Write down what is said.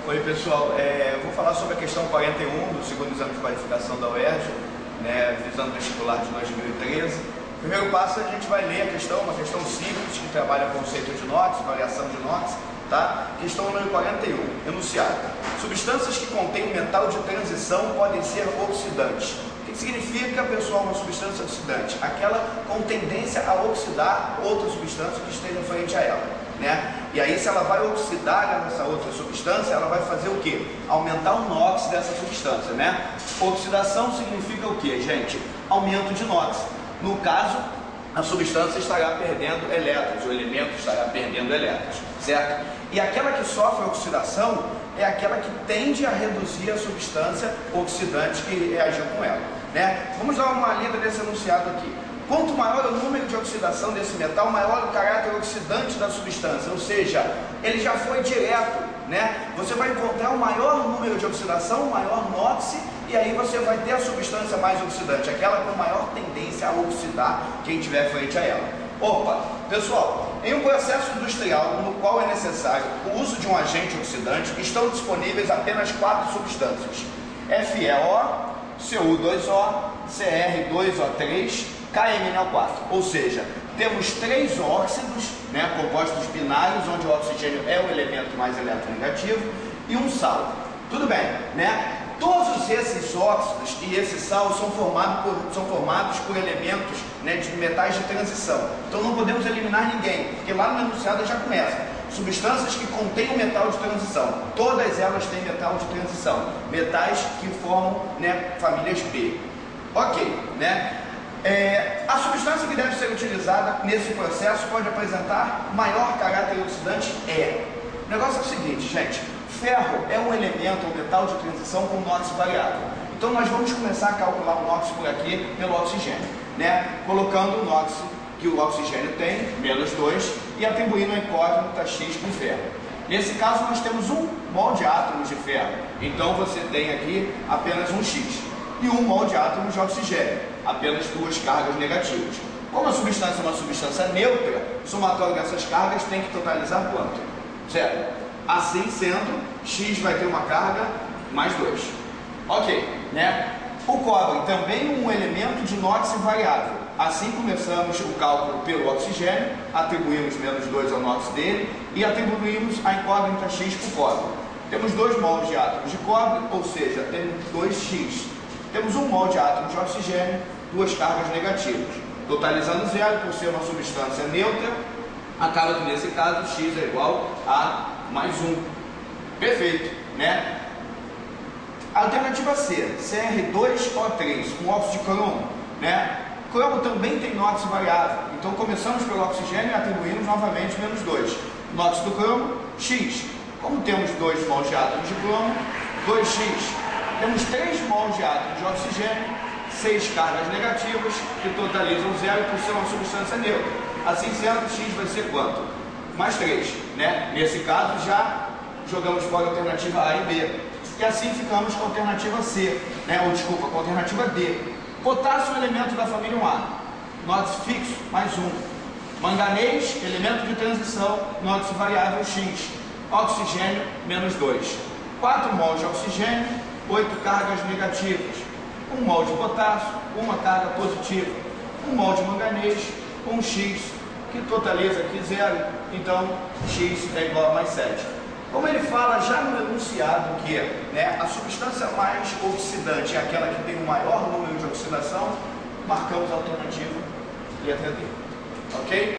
Oi pessoal, eu vou falar sobre a questão 41 do segundo exame de qualificação da UERJ, visando o vestibular de 2013. Primeiro passo, a gente vai ler a questão, uma questão simples que trabalha o conceito de NOx, variação de NOx, tá? Questão número 41, enunciado. Substâncias que contêm metal de transição podem ser oxidantes. O que significa, pessoal, uma substância oxidante? Aquela com tendência a oxidar outra substância que esteja frente a ela. E aí, se ela vai oxidar essa outra substância, ela vai fazer o quê? Aumentar o NOx dessa substância, Oxidação significa o quê, gente? Aumento de NOx. No caso, a substância estará perdendo elétrons, o elemento estará perdendo elétrons, certo? E aquela que sofre oxidação é aquela que tende a reduzir a substância oxidante que reagiu com ela, Vamos dar uma lida desse enunciado aqui. Quanto maior o número de oxidação desse metal, maior o caráter oxidante da substância, ou seja, ele já foi direto, Você vai encontrar o maior número de oxidação, o maior NOx, e aí você vai ter a substância mais oxidante, aquela com maior tendência a oxidar quem estiver frente a ela. Opa, pessoal, em um processo industrial no qual é necessário o uso de um agente oxidante, estão disponíveis apenas 4 substâncias: FeO, Cu2O, Cr2O3, KMnO4, ou seja, temos 3 óxidos, compostos binários, onde o oxigênio é o elemento mais eletronegativo, e um sal. Tudo bem, Todos esses óxidos e esse sal são formados por elementos de metais de transição. Então não podemos eliminar ninguém, porque lá no enunciado já começa. Substâncias que contêm o metal de transição. Todas elas têm metal de transição. Metais que formam famílias B. Ok, a substância que deve ser utilizada nesse processo pode apresentar maior caráter oxidante? O negócio é o seguinte, gente. Ferro é um elemento, um metal de transição com NOx variável. Então nós vamos começar a calcular o NOx por aqui pelo oxigênio, colocando o NOx que o oxigênio tem, menos 2, e atribuindo a incógnita X com ferro. Nesse caso nós temos 1 mol de átomos de ferro, então você tem aqui apenas um X. E 1 mol de átomos de oxigênio, apenas 2 cargas negativas. Como a substância é uma substância neutra, o somatório dessas cargas tem que totalizar quanto? Certo? Assim sendo, X vai ter uma carga mais 2. Ok, O cobre também um elemento de NOx variável. Assim começamos o cálculo pelo oxigênio, atribuímos menos 2 ao NOx dele e atribuímos a incógnita X para o cobre. Temos 2 mols de átomos de cobre, ou seja, temos 2X. Temos 1 mol de átomos de oxigênio, 2 cargas negativas. Totalizando 0, por ser uma substância neutra, acaba que nesse caso X é igual a mais 1. Perfeito, Alternativa C, Cr2O3, um óxido de cromo, Cromo também tem NOx variável, então começamos pelo oxigênio e atribuímos novamente menos 2. NOx do cromo, X. Como temos 2 mols de átomos de cromo, 2X. Temos 3 mols de átomos de oxigênio, 6 cargas negativas, que totalizam 0 por ser uma substância neutra. Assim sendo, X vai ser quanto? Mais 3, Nesse caso, já jogamos fora a alternativa A e B. E assim ficamos com a alternativa C, com a alternativa D. Potássio, elemento da família 1A. NOx fixo, mais 1. Manganês, elemento de transição, NOx variável X. Oxigênio, menos 2. 4 mols de oxigênio, 8 cargas negativas. 1 mol de potássio, 1 carga positiva. 1 mol de manganês, 1 X, que totaliza aqui 0, então X é igual a mais 7. Como ele fala já no enunciado que a substância mais oxidante é aquela que tem o maior número de oxidação, marcamos a alternativa letra D. Ok?